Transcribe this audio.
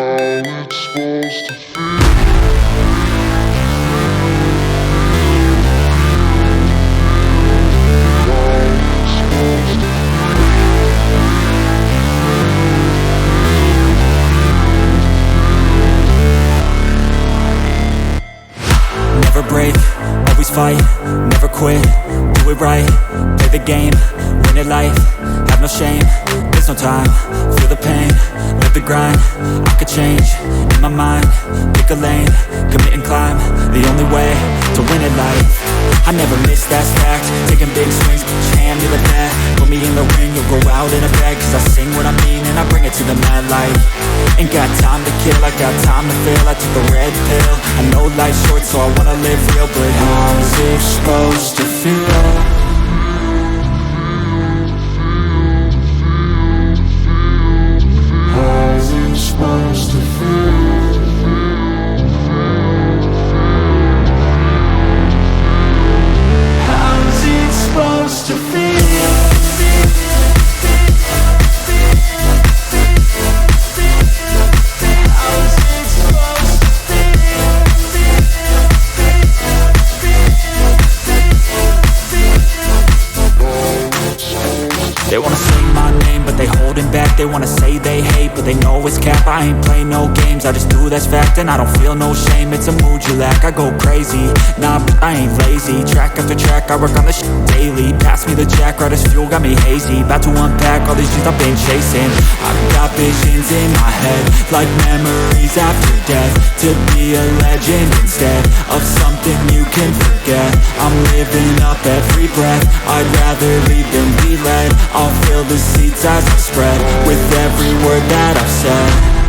Never break, always fight, never quit, do it right, play the game, win it life, have no shame, there's no time, feel the pain, live the grind, I could change, in my mind, pick a lane, commit and climb, the only way to win it life. I never miss, that's fact, taking big swings, put your hand to the bat, put me in the ring, you'll go out in a bag, cause I sing what I mean and I bring it to the mad light. Ain't got time to kill, I got time to feel, I took the red pill, I know life's short so I wanna live real, but how's it supposed to feel? How's it supposed to feel? How's it supposed to feel? They wanna say my name, but they holding back. They wanna say they hate, but they know it's cap. I ain't play no games, I just do that's fact. And I don't feel no shame, it's a mood you lack. I go crazy, nah, but I ain't lazy. Track after track, I work on this shit daily. Pass me the jack, right as fuel, got me hazy. About to unpack all these dreams I've been chasing. I've got visions in my head, like memories after death. To be a legend instead of something you can forget. I'm living up every breath, I'd rather lead than be led. I'll fill the seats as I spread with every word that I've said.